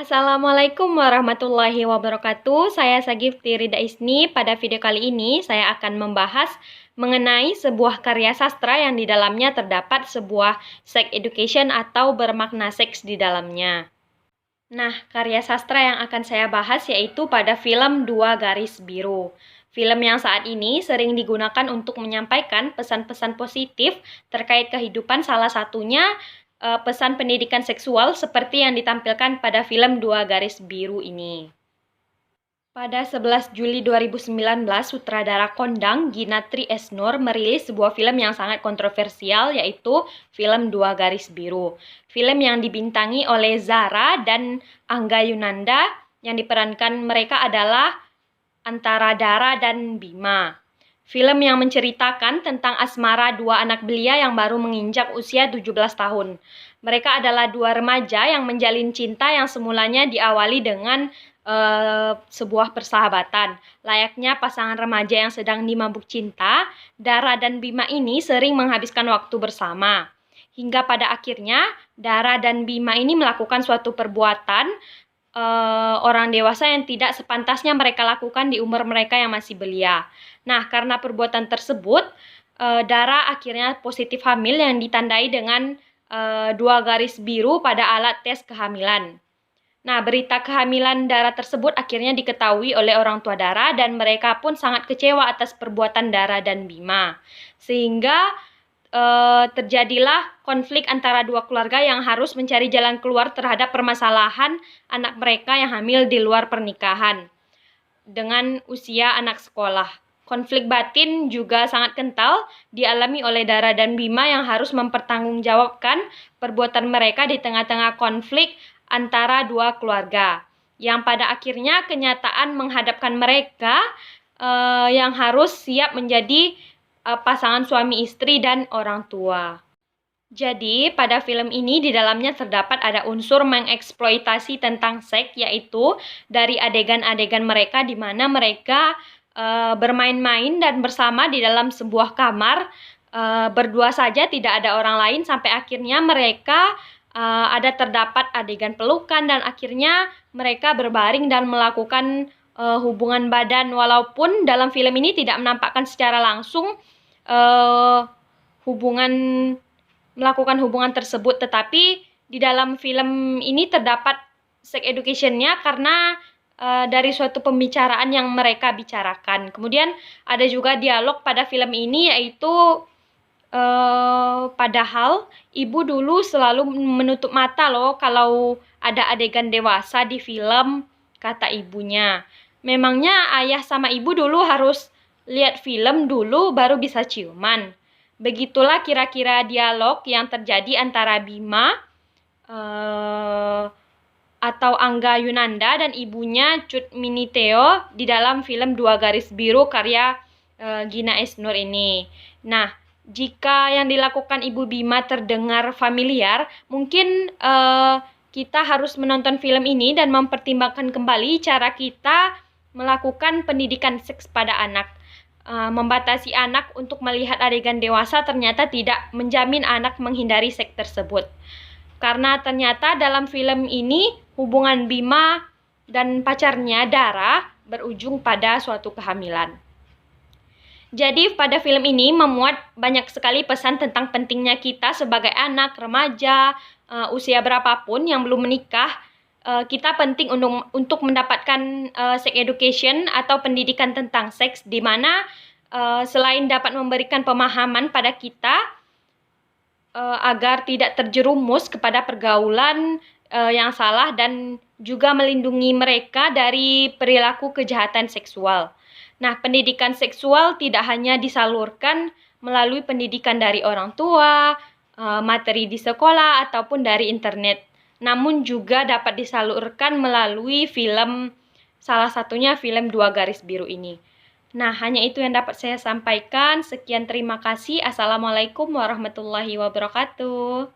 Assalamualaikum warahmatullahi wabarakatuh. Saya Sagifti Rida Isni. Pada video kali ini saya akan membahas mengenai sebuah karya sastra yang di dalamnya terdapat sebuah sex education atau bermakna seks di dalamnya. Nah, karya sastra yang akan saya bahas yaitu pada film Dua Garis Biru. Film yang saat ini sering digunakan untuk menyampaikan pesan-pesan positif terkait kehidupan, salah satunya pesan pendidikan seksual seperti yang ditampilkan pada film Dua Garis Biru ini. Pada 11 Juli 2019, sutradara kondang Ginatri Esnur merilis sebuah film yang sangat kontroversial, yaitu film Dua Garis Biru. Film yang dibintangi oleh Zara dan Angga Yunanda, yang diperankan mereka adalah antara Dara dan Bima. Film yang menceritakan tentang asmara dua anak belia yang baru menginjak usia 17 tahun. Mereka adalah dua remaja yang menjalin cinta yang semulanya diawali dengan sebuah persahabatan. Layaknya pasangan remaja yang sedang dimabuk cinta, Dara dan Bima ini sering menghabiskan waktu bersama. Hingga pada akhirnya, Dara dan Bima ini melakukan suatu perbuatan orang dewasa yang tidak sepantasnya mereka lakukan di umur mereka yang masih belia. Nah, karena perbuatan tersebut, Dara akhirnya positif hamil yang ditandai dengan dua garis biru pada alat tes kehamilan. Nah, berita kehamilan Dara tersebut akhirnya diketahui oleh orang tua Dara dan mereka pun sangat kecewa atas perbuatan Dara dan Bima. Sehingga terjadilah konflik antara dua keluarga yang harus mencari jalan keluar terhadap permasalahan anak mereka yang hamil di luar pernikahan dengan usia anak sekolah. Konflik batin juga sangat kental dialami oleh Dara dan Bima yang harus mempertanggungjawabkan perbuatan mereka di tengah-tengah konflik antara dua keluarga. Yang pada akhirnya kenyataan menghadapkan mereka yang harus siap menjadi pasangan suami istri dan orang tua. Jadi, pada film ini di dalamnya terdapat ada unsur mengeksploitasi tentang seks, yaitu dari adegan-adegan mereka di mana mereka bermain-main dan bersama di dalam sebuah kamar, berdua saja, tidak ada orang lain, sampai akhirnya mereka ada terdapat adegan pelukan dan akhirnya mereka berbaring dan melakukan hubungan badan, walaupun dalam film ini tidak menampakkan secara langsung melakukan hubungan tersebut, tetapi di dalam film ini terdapat sex education-nya karena dari suatu pembicaraan yang mereka bicarakan. Kemudian ada juga dialog pada film ini, yaitu padahal ibu dulu selalu menutup mata loh kalau ada adegan dewasa di film, kata ibunya. Memangnya ayah sama ibu dulu harus lihat film dulu baru bisa ciuman. Begitulah kira-kira dialog yang terjadi antara Bima atau Angga Yunanda dan ibunya Cut Miniteo di dalam film Dua Garis Biru karya Gina Esnur ini. Nah, jika yang dilakukan Ibu Bima terdengar familiar, mungkin kita harus menonton film ini dan mempertimbangkan kembali cara kita melakukan pendidikan seks pada anak. Membatasi anak untuk melihat adegan dewasa ternyata tidak menjamin anak menghindari seks tersebut. Karena ternyata dalam film ini hubungan Bima dan pacarnya Dara berujung pada suatu kehamilan. Jadi pada film ini memuat banyak sekali pesan tentang pentingnya kita sebagai anak, remaja, usia berapapun yang belum menikah, kita penting untuk mendapatkan sex education atau pendidikan tentang seks, di mana selain dapat memberikan pemahaman pada kita agar tidak terjerumus kepada pergaulan yang salah dan juga melindungi mereka dari perilaku kejahatan seksual. Nah, pendidikan seksual tidak hanya disalurkan melalui pendidikan dari orang tua, materi di sekolah, ataupun dari internet, namun juga dapat disalurkan melalui film, salah satunya film Dua Garis Biru ini. Nah, hanya itu yang dapat saya sampaikan. Sekian, terima kasih. Assalamualaikum warahmatullahi wabarakatuh.